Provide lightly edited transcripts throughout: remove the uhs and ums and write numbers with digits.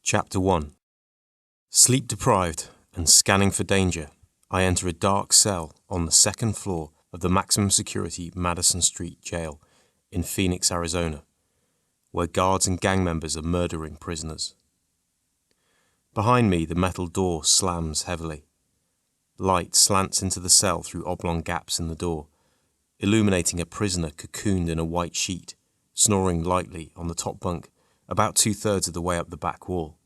Chapter 1. Sleep deprived and scanning for danger, I enter a dark cell on the second floor of the maximum security Madison Street jail in Phoenix, Arizona, where guards and gang members are murdering prisoners. Behind me, the metal door slams heavily. Light slants into the cell through oblong gaps in the door, illuminating a prisoner cocooned in a white sheet, snoring lightly on the top bunk, about 2/3 of the way up the back wall.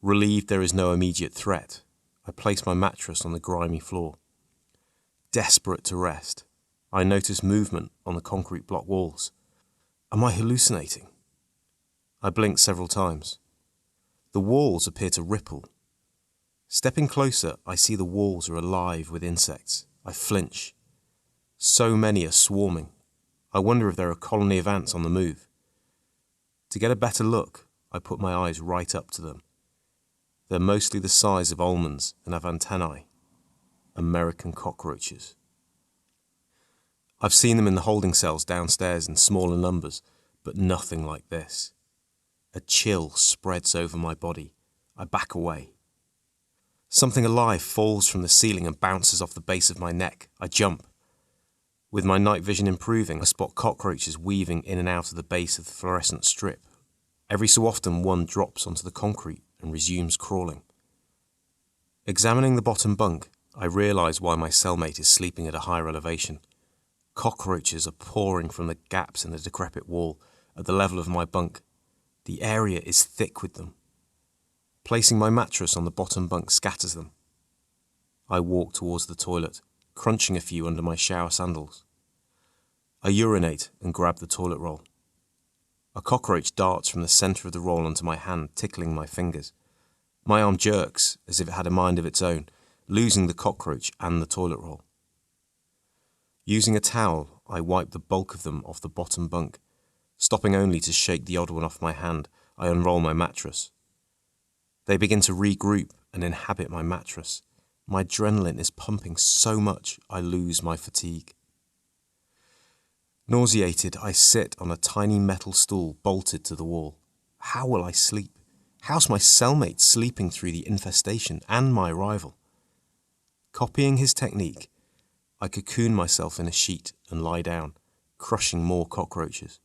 Relieved there is no immediate threat, I place my mattress on the grimy floor. Desperate to rest, I notice movement on the concrete block walls. Am I hallucinating? I blink several times. The walls appear to ripple. Stepping closer, I see the walls are alive with insects. I flinch. So many are swarming. I wonder if there are a colony of ants on the move. To get a better look, I put my eyes right up to them. They're mostly the size of almonds and have antennae. American cockroaches. I've seen them in the holding cells downstairs in smaller numbers, but nothing like this. A chill spreads over my body. I back away. Something alive falls from the ceiling and bounces off the base of my neck. I jump. With my night vision improving, I spot cockroaches weaving in and out of the base of the fluorescent strip. Every so often, one drops onto the concrete and resumes crawling. Examining the bottom bunk, I realize why my cellmate is sleeping at a higher elevation. Cockroaches are pouring from the gaps in the decrepit wall at the level of my bunk. The area is thick with them. Placing my mattress on the bottom bunk scatters them. I walk towards the toilet, crunching a few under my shower sandals. I urinate and grab the toilet roll. A cockroach darts from the center of the roll onto my hand, tickling my fingers. My arm jerks as if it had a mind of its own, losing the cockroach and the toilet roll. Using a towel, I wipe the bulk of them off the bottom bunk. Stopping only to shake the odd one off my hand, I unroll my mattress. They begin to regroup and inhabit my mattress. My adrenaline is pumping so much I lose my fatigue. Nauseated, I sit on a tiny metal stool bolted to the wall. How will I sleep? How's my cellmate sleeping through the infestation and my arrival? Copying his technique, I cocoon myself in a sheet and lie down, crushing more cockroaches.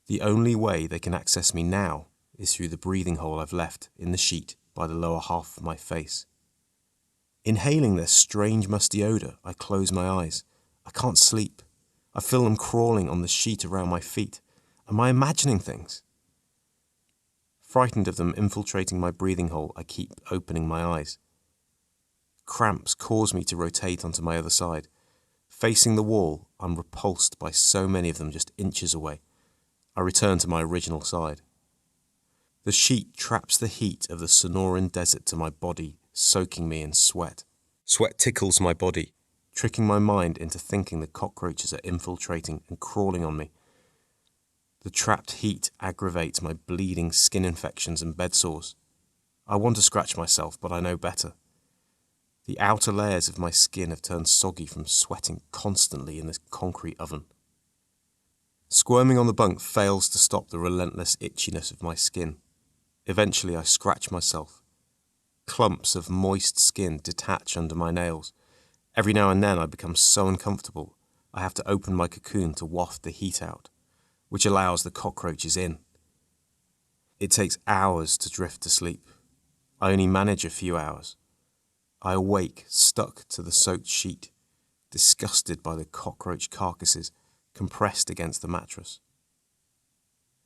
The only way they can access me now is through the breathing hole I've left in the sheet by the lower half of my face. Inhaling their strange musty odour, I close my eyes. I can't sleep. I feel them crawling on the sheet around my feet. Am I imagining things? Frightened of them infiltrating my breathing hole, I keep opening my eyes. Cramps cause me to rotate onto my other side. Facing the wall, I'm repulsed by so many of them just inches away. I return to my original side. The sheet traps the heat of the Sonoran desert to my body, soaking me in sweat. Sweat tickles my body, tricking my mind into thinking the cockroaches are infiltrating and crawling on me. The trapped heat aggravates my bleeding skin infections and bed sores. I want to scratch myself, but I know better. The outer layers of my skin have turned soggy from sweating constantly in this concrete oven. Squirming on the bunk fails to stop the relentless itchiness of my skin. Eventually, I scratch myself. Clumps of moist skin detach under my nails. Every now and then I become so uncomfortable, I have to open my cocoon to waft the heat out, which allows the cockroaches in. It takes hours to drift to sleep. I only manage a few hours. I awake stuck to the soaked sheet, disgusted by the cockroach carcasses compressed against the mattress.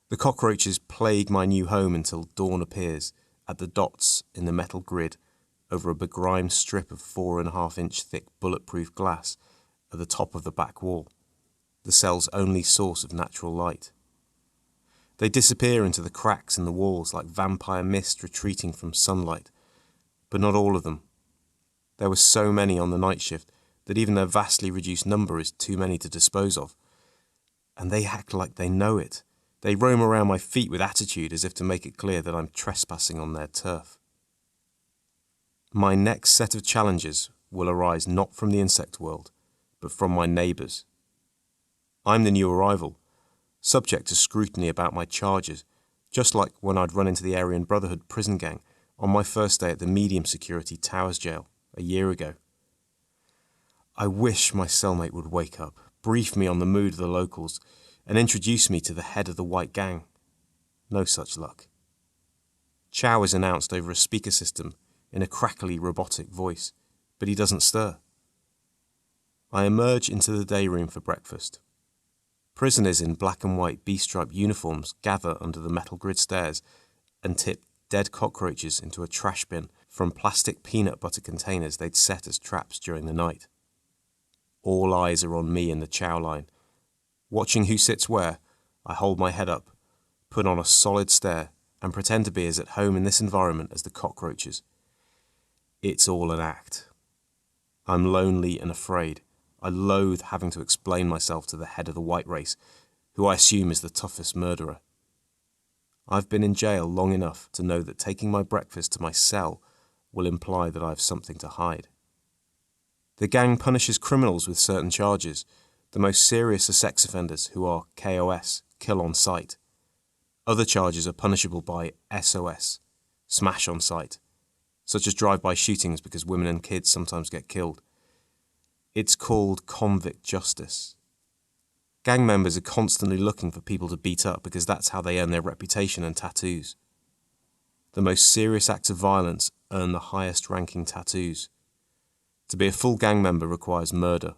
The cockroaches plague my new home until dawn appears at the dots in the metal grid over a begrimed strip of 4.5-inch thick bulletproof glass at the top of the back wall, the cell's only source of natural light. They disappear into the cracks in the walls like vampire mist retreating from sunlight, but not all of them. There were so many on the night shift that even their vastly reduced number is too many to dispose of. And they act like they know it. They roam around my feet with attitude as if to make it clear that I'm trespassing on their turf. My next set of challenges will arise not from the insect world, but from my neighbours. I'm the new arrival, subject to scrutiny about my charges, just like when I'd run into the Aryan Brotherhood prison gang on my first day at the medium security Towers jail a year ago. I wish my cellmate would wake up, brief me on the mood of the locals, and introduce me to the head of the white gang. No such luck. Chow is announced over a speaker system in a crackly robotic voice, but he doesn't stir. I emerge into the day room for breakfast. Prisoners in black and white B-stripe uniforms gather under the metal grid stairs and tip dead cockroaches into a trash bin from plastic peanut butter containers they'd set as traps during the night. All eyes are on me in the chow line. Watching who sits where, I hold my head up, put on a solid stare, and pretend to be as at home in this environment as the cockroaches. It's all an act. I'm lonely and afraid. I loathe having to explain myself to the head of the white race, who I assume is the toughest murderer. I've been in jail long enough to know that taking my breakfast to my cell will imply that I have something to hide. The gang punishes criminals with certain charges. The most serious are sex offenders, who are KOS, kill on sight. Other charges are punishable by SOS, smash on sight, such as drive-by shootings because women and kids sometimes get killed. It's called convict justice. Gang members are constantly looking for people to beat up because that's how they earn their reputation and tattoos. The most serious acts of violence earn the highest ranking tattoos. To be a full gang member requires murder.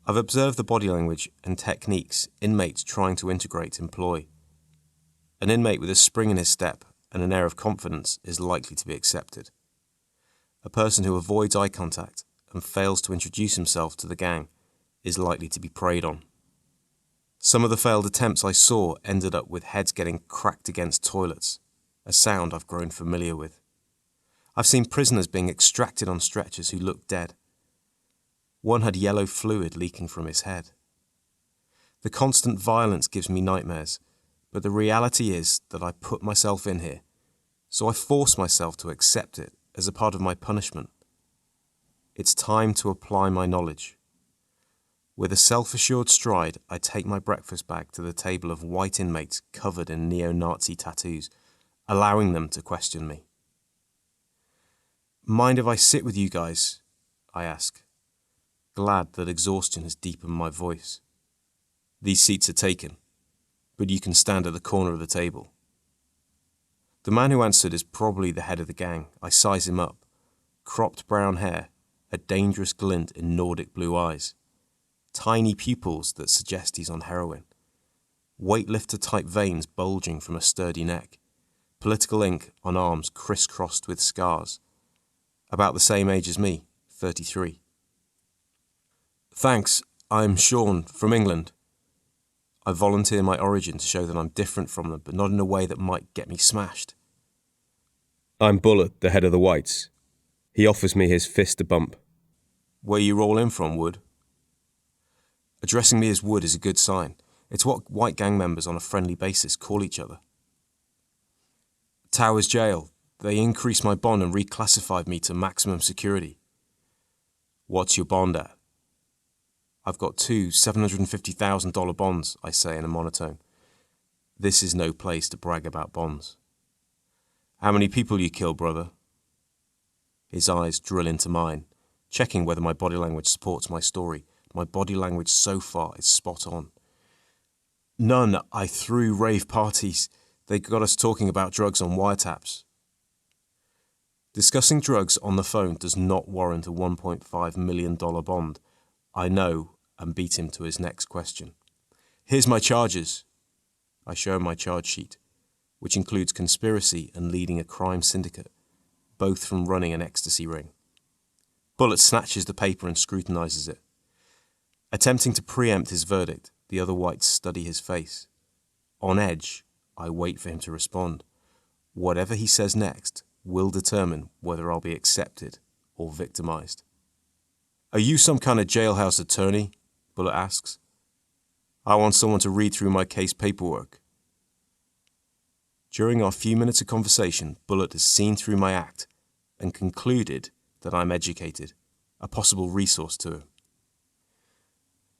I've observed the body language and techniques inmates trying to integrate employ. An inmate with a spring in his step and an air of confidence is likely to be accepted. A person who avoids eye contact and fails to introduce himself to the gang is likely to be preyed on. Some of the failed attempts I saw ended up with heads getting cracked against toilets, a sound I've grown familiar with. I've seen prisoners being extracted on stretchers who looked dead. One had yellow fluid leaking from his head. The constant violence gives me nightmares, but the reality is that I put myself in here, so I force myself to accept it as a part of my punishment. It's time to apply my knowledge. With a self-assured stride, I take my breakfast bag to the table of white inmates covered in neo-Nazi tattoos, allowing them to question me. Mind if I sit with you guys? I ask, glad that exhaustion has deepened my voice. These seats are taken, but you can stand at the corner of the table. The man who answered is probably the head of the gang. I size him up. Cropped brown hair, a dangerous glint in Nordic blue eyes. Tiny pupils that suggest he's on heroin. Weightlifter-type veins bulging from a sturdy neck. Political ink on arms crisscrossed with scars. About the same age as me, 33. Thanks, I'm Shaun, from England. I volunteer my origin to show that I'm different from them, but not in a way that might get me smashed. I'm Bullet, the head of the Whites. He offers me his fist a bump. Where you roll in from, Wood? Addressing me as Wood is a good sign. It's what white gang members on a friendly basis call each other. Towers Jail. They increased my bond and reclassified me to maximum security. What's your bond at? I've got two $750,000 bonds, I say in a monotone. This is no place to brag about bonds. How many people you kill, brother? His eyes drill into mine, checking whether my body language supports my story. My body language so far is spot on. None. I threw rave parties. They got us talking about drugs on wiretaps. Discussing drugs on the phone does not warrant a $1.5 million bond. I know, and beat him to his next question. Here's my charges. I show him my charge sheet, which includes conspiracy and leading a crime syndicate, both from running an ecstasy ring. Bullet snatches the paper and scrutinizes it. Attempting to preempt his verdict, the other whites study his face. On edge, I wait for him to respond. Whatever he says next will determine whether I'll be accepted or victimized. Are you some kind of jailhouse attorney? Bullet asks. I want someone to read through my case paperwork. During our few minutes of conversation, Bullet has seen through my act and concluded that I'm educated, a possible resource to him.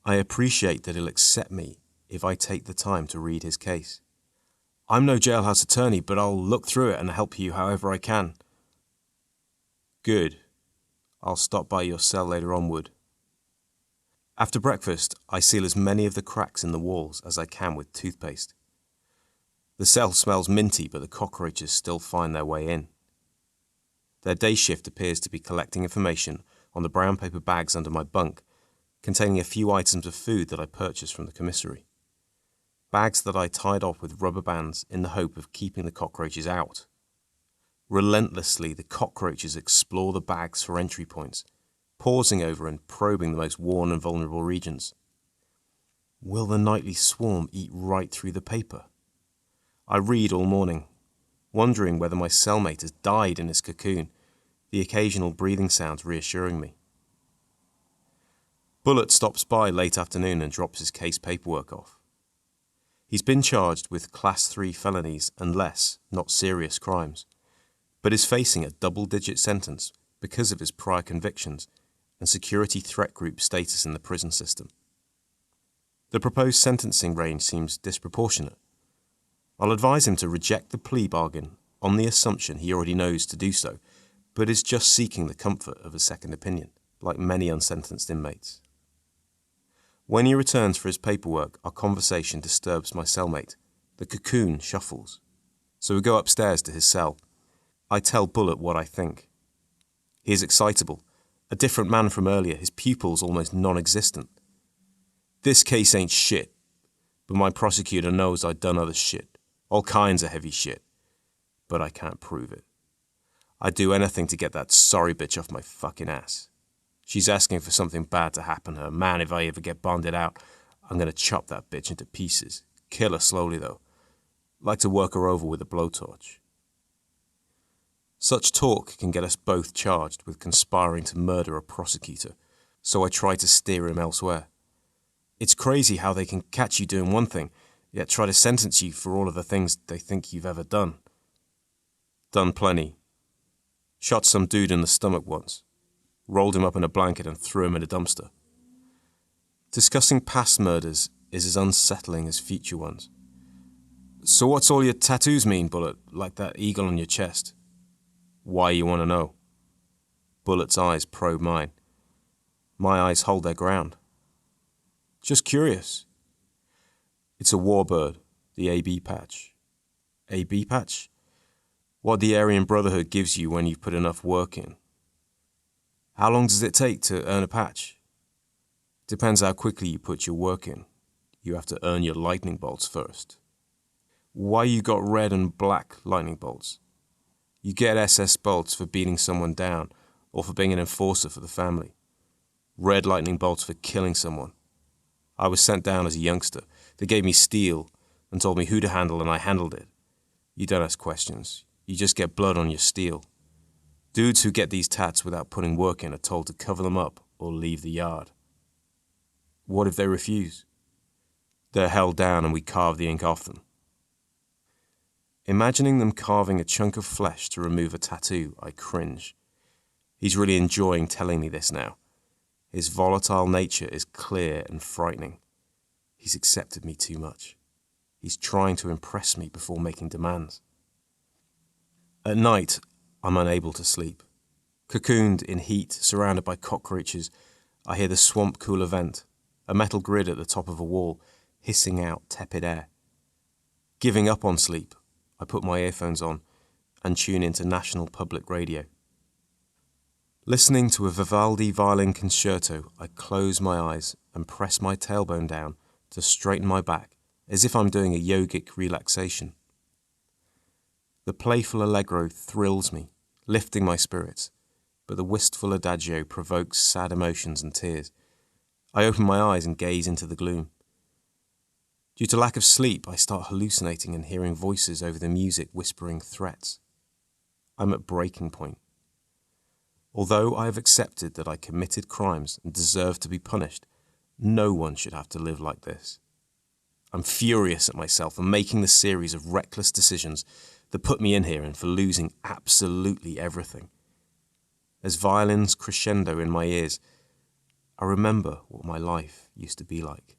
I appreciate that he'll accept me if I take the time to read his case. I'm no jailhouse attorney, but I'll look through it and help you however I can. Good. I'll stop by your cell later on, Wood. After breakfast, I seal as many of the cracks in the walls as I can with toothpaste. The cell smells minty, but the cockroaches still find their way in. Their day shift appears to be collecting information on the brown paper bags under my bunk, containing a few items of food that I purchased from the commissary. Bags that I tied off with rubber bands in the hope of keeping the cockroaches out. Relentlessly, the cockroaches explore the bags for entry points, pausing over and probing the most worn and vulnerable regions. Will the nightly swarm eat right through the paper? I read all morning, wondering whether my cellmate has died in his cocoon, the occasional breathing sounds reassuring me. Bullet stops by late afternoon and drops his case paperwork off. He's been charged with Class 3 felonies and less, not serious crimes, but is facing a double-digit sentence because of his prior convictions and security threat group status in the prison system. The proposed sentencing range seems disproportionate. I'll advise him to reject the plea bargain on the assumption he already knows to do so, but is just seeking the comfort of a second opinion, like many unsentenced inmates. When he returns for his paperwork, our conversation disturbs my cellmate. The cocoon shuffles. So we go upstairs to his cell. I tell Bullet what I think. He is excitable, a different man from earlier, his pupils almost non-existent. This case ain't shit, but my prosecutor knows I've done other shit, all kinds of heavy shit, but I can't prove it. I'd do anything to get that sorry bitch off my fucking ass. She's asking for something bad to happen to her. Man, if I ever get bonded out, I'm gonna chop that bitch into pieces. Kill her slowly, though. Like to work her over with a blowtorch. Such talk can get us both charged with conspiring to murder a prosecutor, so I try to steer him elsewhere. It's crazy how they can catch you doing one thing, yet try to sentence you for all of the things they think you've ever done. Done plenty. Shot some dude in the stomach once. Rolled him up in a blanket and threw him in a dumpster. Discussing past murders is as unsettling as future ones. So what's all your tattoos mean, Bullet, like that eagle on your chest? Why you want to know? Bullet's eyes probe mine. My eyes hold their ground. Just curious. It's a warbird, the AB patch. AB patch? What the Aryan Brotherhood gives you when you've put enough work in. How long does it take to earn a patch? Depends how quickly you put your work in. You have to earn your lightning bolts first. Why you got red and black lightning bolts? You get SS bolts for beating someone down or for being an enforcer for the family. Red lightning bolts for killing someone. I was sent down as a youngster. They gave me steel and told me who to handle, and I handled it. You don't ask questions. You just get blood on your steel. Dudes who get these tats without putting work in are told to cover them up or leave the yard. What if they refuse? They're held down and we carve the ink off them. Imagining them carving a chunk of flesh to remove a tattoo, I cringe. He's really enjoying telling me this now. His volatile nature is clear and frightening. He's accepted me too much. He's trying to impress me before making demands. At night, I'm unable to sleep. Cocooned in heat, surrounded by cockroaches, I hear the swamp cooler vent, a metal grid at the top of a wall, hissing out tepid air. Giving up on sleep, I put my earphones on and tune into National Public Radio. Listening to a Vivaldi violin concerto, I close my eyes and press my tailbone down to straighten my back, as if I'm doing a yogic relaxation. The playful allegro thrills me, lifting my spirits, but the wistful adagio provokes sad emotions and tears. I open my eyes and gaze into the gloom. Due to lack of sleep, I start hallucinating and hearing voices over the music whispering threats. I'm at breaking point. Although I have accepted that I committed crimes and deserve to be punished, no one should have to live like this. I'm furious at myself for making the series of reckless decisions that put me in here and for losing absolutely everything. As violins crescendo in my ears, I remember what my life used to be like.